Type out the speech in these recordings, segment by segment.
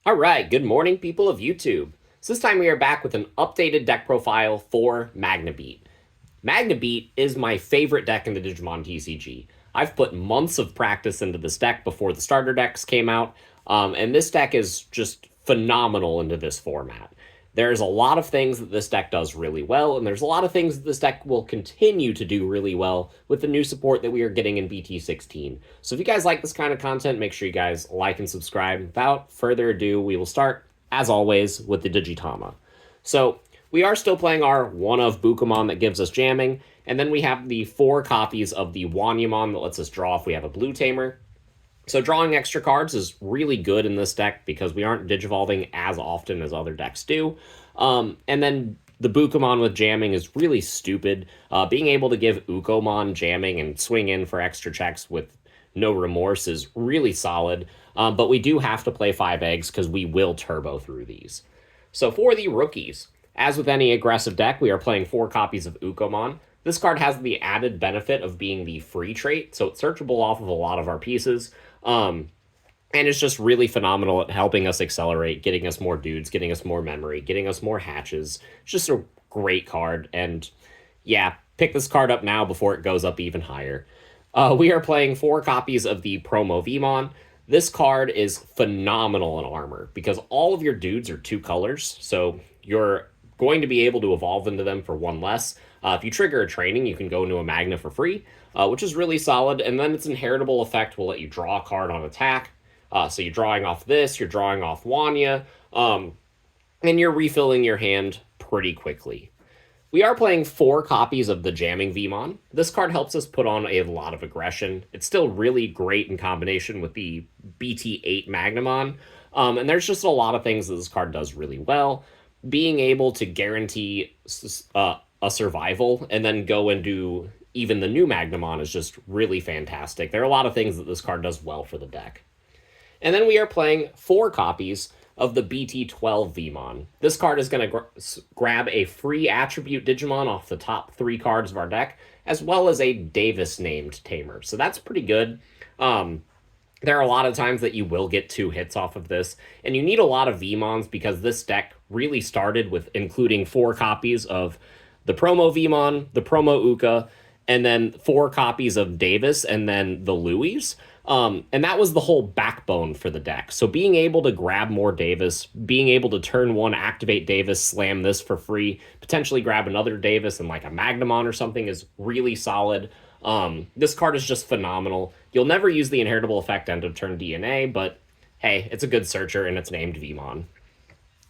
Alright, good morning people of YouTube. So this time we are back with an updated deck profile for Magna. Magna is my favorite deck in the Digimon TCG. I've put months of practice into this deck before the starter decks came out, and this deck is just phenomenal into this format. There's a lot of things that this deck does really well, and there's a lot of things that this deck will continue to do really well with the new support that we are getting in BT16. So if you guys like this kind of content, make sure you guys like and subscribe. Without further ado, we will start, as always, with the Digitama. So we are still playing our one of Bukamon that gives us jamming, and then we have the 4 copies of the Wanyamon that lets us draw if we have a blue Tamer. So drawing extra cards is really good in this deck because we aren't digivolving as often as other decks do. And then the Bukamon with jamming is really stupid. Being able to give Ukomon jamming and swing in for extra checks with no remorse is really solid. But we do have to play 5 eggs because we will turbo through these. So for the rookies, as with any aggressive deck, we are playing 4 copies of Ukomon. This card has the added benefit of being the free trait, so it's searchable off of a lot of our pieces. And it's just really phenomenal at helping us accelerate, getting us more dudes, getting us more memory, getting us more hatches. It's just a great card, and yeah, pick this card up now before it goes up even higher. We are playing 4 copies of the Promo Vmon. This card is phenomenal in armor because all of your dudes are 2 colors, so you're going to be able to evolve into them for 1 less. If you trigger a training, you can go into a Magna for free, which is really solid, and then its inheritable effect will let you draw a card on attack. So you're drawing off this, you're drawing off Wanya, and you're refilling your hand pretty quickly. We are playing 4 copies of the Jamming Vmon. This card helps us put on a lot of aggression. It's still really great in combination with the BT8 Magnamon, and there's just a lot of things that this card does really well. Being able to guarantee a survival and then go and do even the new Magnamon is just really fantastic. There are a lot of things that this card does well for the deck. And then we are playing 4 copies of the BT12 Vmon. This card is going to grab a free attribute Digimon off the top 3 cards of our deck, as well as a Davis-named Tamer. So that's pretty good. There are a lot of times that you will get 2 hits off of this, and you need a lot of Vmons because this deck really started with including 4 copies of the Promo Vmon, the Promo Uka, and then 4 copies of Davis, and then the Louis. And that was the whole backbone for the deck. So being able to grab more Davis, being able to turn 1, activate Davis, slam this for free, potentially grab another Davis and like a Magnamon or something is really solid. This card is just phenomenal. You'll never use the inheritable effect end of turn DNA, but hey, it's a good searcher and it's named Vmon.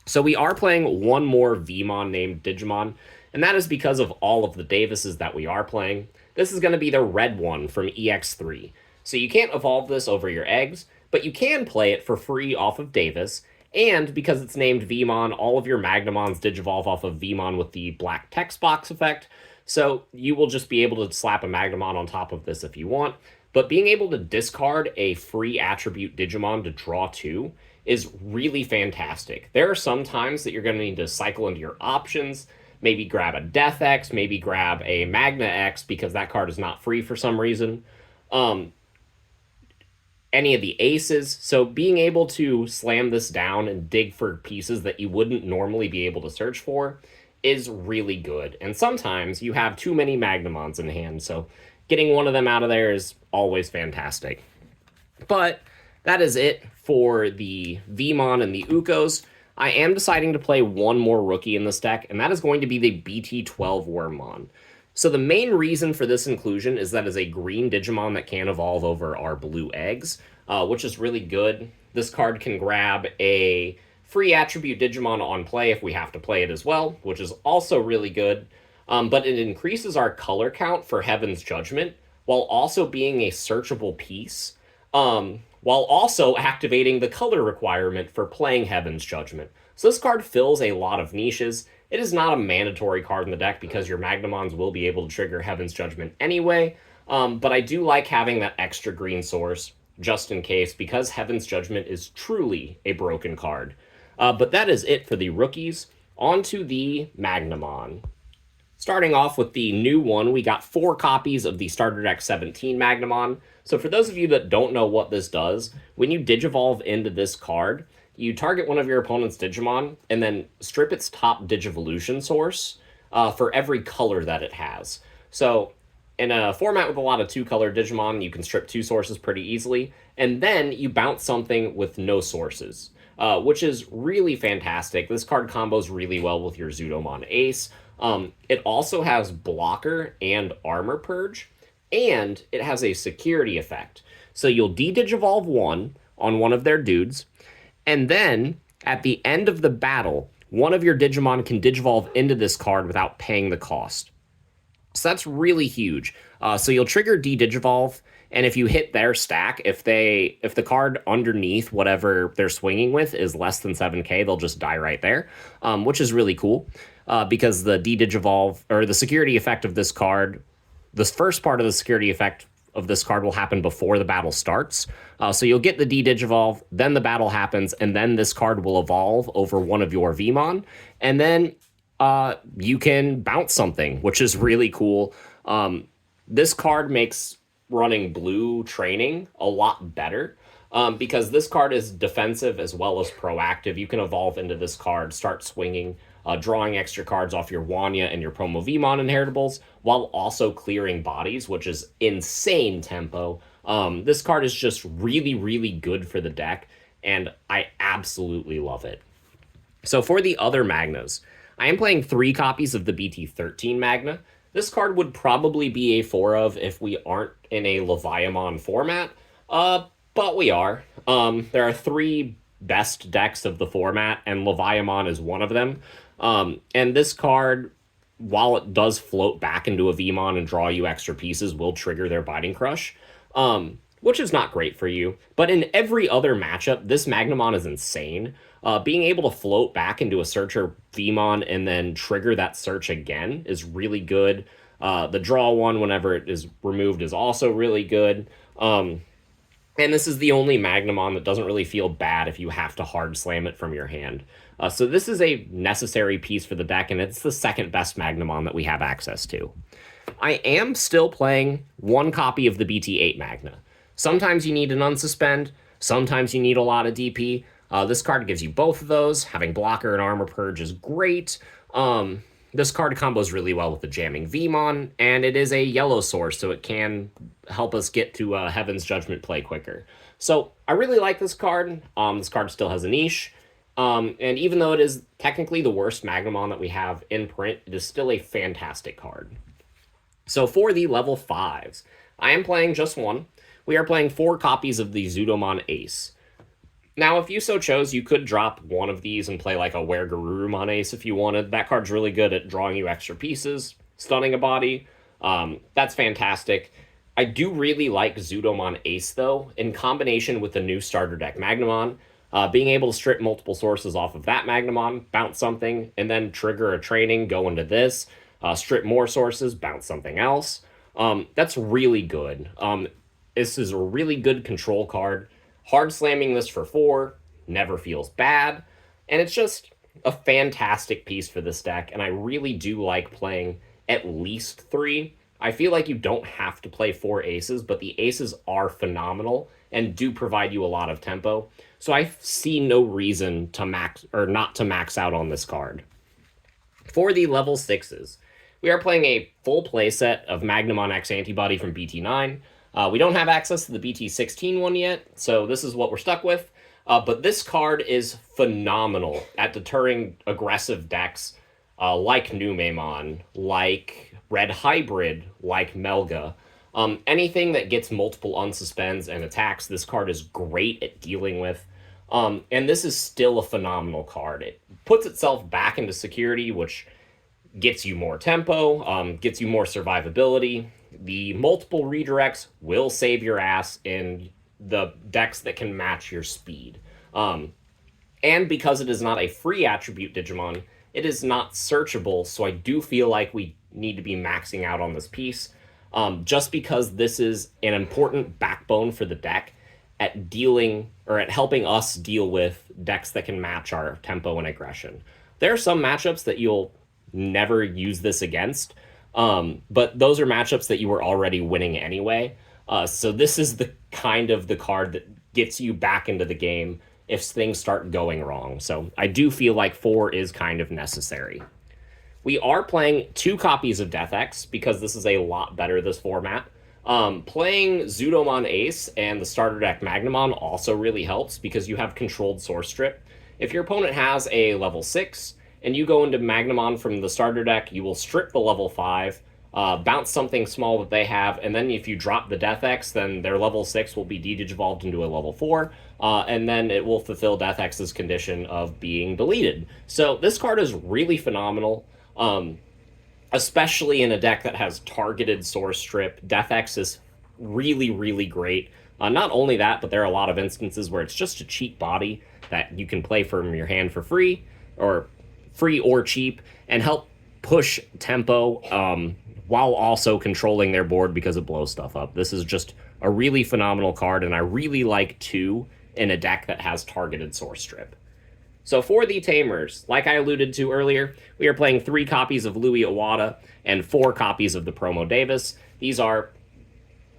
So we are playing 1 more Vmon named Digimon, and that is because of all of the Davises that we are playing. This is going to be the red one from EX3. So you can't evolve this over your eggs, but you can play it for free off of Davis, and because it's named Vmon, all of your Magnamons digivolve off of Vmon with the black text box effect, so you will just be able to slap a Magnamon on top of this if you want. But being able to discard a free attribute Digimon to draw 2 is really fantastic. There are some times that you're going to need to cycle into your options, maybe grab a Death X, maybe grab a Magna X because that card is not free for some reason. Any of the aces. So being able to slam this down and dig for pieces that you wouldn't normally be able to search for is really good. And sometimes you have too many Magnamons in hand, so getting one of them out of there is always fantastic. But that is it for the Vmon and the Ukos. I am deciding to play 1 more rookie in this deck, and that is going to be the BT12 Wormmon. So the main reason for this inclusion is that is a green Digimon that can evolve over our blue eggs, which is really good. This card can grab a free attribute Digimon on play if we have to play it as well, which is also really good. But it increases our color count for Heaven's Judgment, while also being a searchable piece, while also activating the color requirement for playing Heaven's Judgment. So this card fills a lot of niches. It is not a mandatory card in the deck because your Magnamons will be able to trigger Heaven's Judgment anyway, but I do like having that extra green source just in case because Heaven's Judgment is truly a broken card. But that is it for the rookies. On to the Magnamon. Starting off with the new one, we got 4 copies of the Starter Deck 17 Magnamon. So for those of you that don't know what this does, when you Digivolve into this card, you target one of your opponent's Digimon and then strip its top Digivolution source for every color that it has. So in a format with a lot of two-color Digimon, you can strip two sources pretty easily, and then you bounce something with no sources, which is really fantastic. This card combos really well with your Zudomon Ace. It also has Blocker and Armor Purge, and it has a security effect. So you'll de-digivolve one on one of their dudes, and then at the end of the battle, one of your Digimon can digivolve into this card without paying the cost. So that's really huge. So you'll trigger de-digivolve, and if you hit their stack, if the card underneath whatever they're swinging with is less than 7k, they'll just die right there, which is really cool because the de-digivolve or the security effect of this card, this first part of the security effect of this card will happen before the battle starts. So you'll get the de-digivolve, then the battle happens, and then this card will evolve over one of your Vmon, and then you can bounce something, which is really cool. This card makes running blue training a lot better because this card is defensive as well as proactive. You can evolve into this card, start swinging, drawing extra cards off your Wanya and your Promo Vmon inheritables, while also clearing bodies, which is insane tempo. This card is just really, really good for the deck, and I absolutely love it. So for the other Magnas, I am playing 3 copies of the BT13 Magna. This card would probably be a 4 of if we aren't in a Leviamon format, but we are. There are 3 best decks of the format, and Leviamon is one of them. And this card, while it does float back into a Vmon and draw you extra pieces, will trigger their Biting Crush, which is not great for you. But in every other matchup, this Magnamon is insane. Being able to float back into a Searcher Vmon and then trigger that search again is really good. The draw one whenever it is removed is also really good. And this is the only Magnamon that doesn't really feel bad if you have to hard slam it from your hand. So this is a necessary piece for the deck, and it's the second best Magnamon that we have access to. I am still playing 1 copy of the BT8 Magna. Sometimes you need an unsuspend, sometimes you need a lot of DP. This card gives you both of those. Having Blocker and Armor Purge is great. This card combos really well with the Jamming Vmon, and it is a yellow source, so it can help us get to Heaven's Judgment play quicker. So I really like this card. This card still has a niche. And even though it is technically the worst Magnamon that we have in print, it is still a fantastic card. So for the level 5s, I am playing just 1. We are playing 4 copies of the Zudomon Ace. Now, if you so chose, you could drop one of these and play like a Were-Garurumon Ace if you wanted. That card's really good at drawing you extra pieces, stunning a body. That's fantastic. I do really like Zudomon Ace, though, in combination with the new starter deck Magnamon. Being able to strip multiple sources off of that Magnamon, bounce something, and then trigger a training, go into this, strip more sources, bounce something else. That's really good. This is a really good control card. Hard slamming this for 4 never feels bad, and it's just a fantastic piece for this deck, and I really do like playing at least 3. I feel like you don't have to play 4 aces, but the aces are phenomenal and do provide you a lot of tempo, so I see no reason to not to max out on this card. For the level 6s, we are playing a full playset of Magnamon X Antibody from BT9. We don't have access to the BT16 one yet, so this is what we're stuck with. But this card is phenomenal at deterring aggressive decks like Numemon, like Red Hybrid, like Melga. Anything that gets multiple unsuspends and attacks, this card is great at dealing with. And this is still a phenomenal card. It puts itself back into security, which gets you more tempo, gets you more survivability. The multiple redirects will save your ass in the decks that can match your speed. And because it is not a free attribute Digimon, it is not searchable, so I do feel like we need to be maxing out on this piece, just because this is an important backbone for the deck at dealing, or at helping us deal with decks that can match our tempo and aggression. There are some matchups that you'll never use this against, but those are matchups that you were already winning anyway. So this is the kind of the card that gets you back into the game if things start going wrong. So I do feel like 4 is kind of necessary. We are playing 2 copies of Death-Eggs because this is a lot better, this format. Playing Zudomon Ace and the starter deck Magnamon also really helps because you have controlled Source Strip. If your opponent has a level 6 and you go into Magnamon from the starter deck, you will strip the level 5, bounce something small that they have, and then if you drop the Death-Eggs, then their level 6 will be de-digivolved into a level 4, and then it will fulfill Death-Eggs's condition of being deleted. So this card is really phenomenal. Especially in a deck that has targeted Source Strip. Death-Eggs is really, really great. Not only that, but there are a lot of instances where it's just a cheap body that you can play from your hand for free or cheap, and help push tempo while also controlling their board because it blows stuff up. This is just a really phenomenal card, and I really like 2 in a deck that has targeted Source Strip. So for the Tamers, like I alluded to earlier, we are playing 3 copies of Louis Iwata and 4 copies of the Promo Davis. These are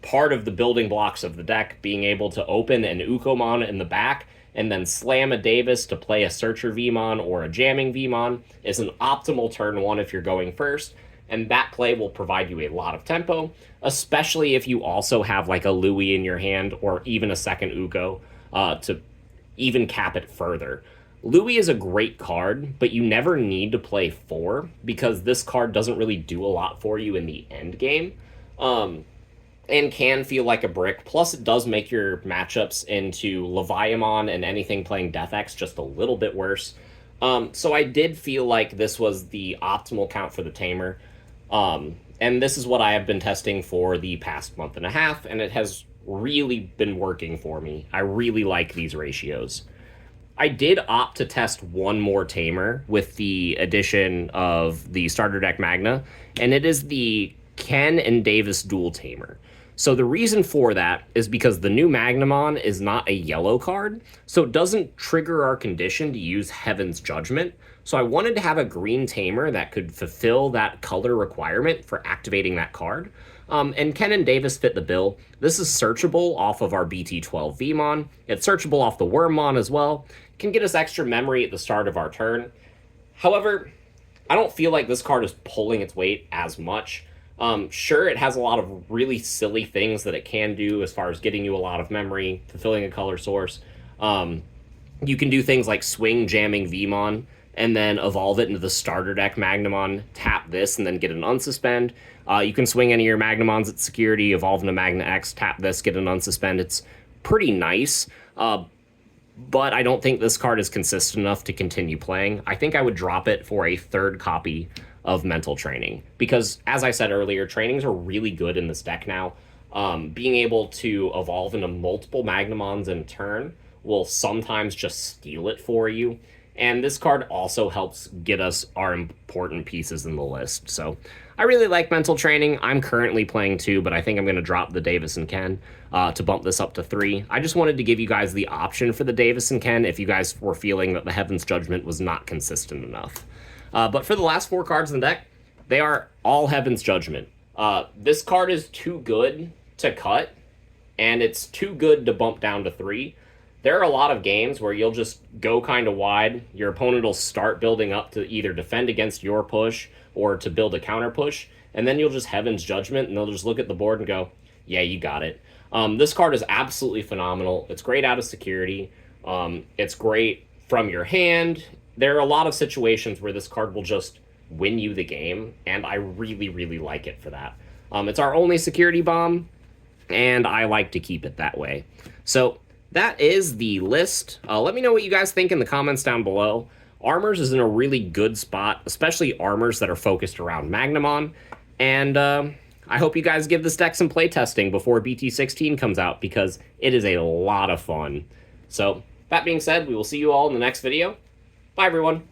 part of the building blocks of the deck, being able to open an Ukomon in the back and then slam a Davis to play a Searcher VMon or a Jamming VMon is an optimal turn 1 if you're going first, and that play will provide you a lot of tempo, especially if you also have like a Louis in your hand or even a second Uko to even cap it further. Louis is a great card, but you never need to play 4 because this card doesn't really do a lot for you in the end game, and can feel like a brick. Plus, it does make your matchups into Leviamon and anything playing Death-Eggs just a little bit worse. So I did feel like this was the optimal count for the Tamer, and this is what I have been testing for the past month and a half, and it has really been working for me. I really like these ratios. I did opt to test one more Tamer with the addition of the starter deck Magna, and it is the Ken and Davis dual Tamer. So the reason for that is because the new Magnamon is not a yellow card, so it doesn't trigger our condition to use Heaven's Judgment. So I wanted to have a green Tamer that could fulfill that color requirement for activating that card. And Ken and Davis fit the bill. This is searchable off of our BT12 VMon. It's searchable off the Wormmon as well. It can get us extra memory at the start of our turn. However, I don't feel like this card is pulling its weight as much. Sure, it has a lot of really silly things that it can do as far as getting you a lot of memory, fulfilling a color source. You can do things like swing Jamming VMon and then evolve it into the starter deck Magnamon, tap this, and then get an unsuspend. You can swing any of your Magnamons at security, evolve into Magna X, tap this, get an unsuspend. It's pretty nice, but I don't think this card is consistent enough to continue playing. I think I would drop it for a 3rd copy of Mental Training, because, as I said earlier, trainings are really good in this deck now. Being able to evolve into multiple Magnamons in turn will sometimes just steal it for you. And this card also helps get us our important pieces in the list. So I really like Mental Training. I'm currently playing 2, but I think I'm going to drop the Davis and Ken to bump this up to 3. I just wanted to give you guys the option for the Davis and Ken if you guys were feeling that the Heaven's Judgment was not consistent enough. But for the last 4 cards in the deck, they are all Heaven's Judgment. This card is too good to cut, and it's too good to bump down to 3. There are a lot of games where you'll just go kind of wide. Your opponent will start building up to either defend against your push or to build a counter push, and then you'll just Heaven's Judgment, and they'll just look at the board and go, yeah, you got it. This card is absolutely phenomenal. It's great out of security. It's great from your hand. There are a lot of situations where this card will just win you the game, and I really, really like it for that. It's our only security bomb, and I like to keep it that way. So that is the list. Let me know what you guys think in the comments down below. Armors is in a really good spot, especially armors that are focused around Magnamon. And I hope you guys give this deck some playtesting before BT16 comes out, because it is a lot of fun. So that being said, we will see you all in the next video. Bye, everyone.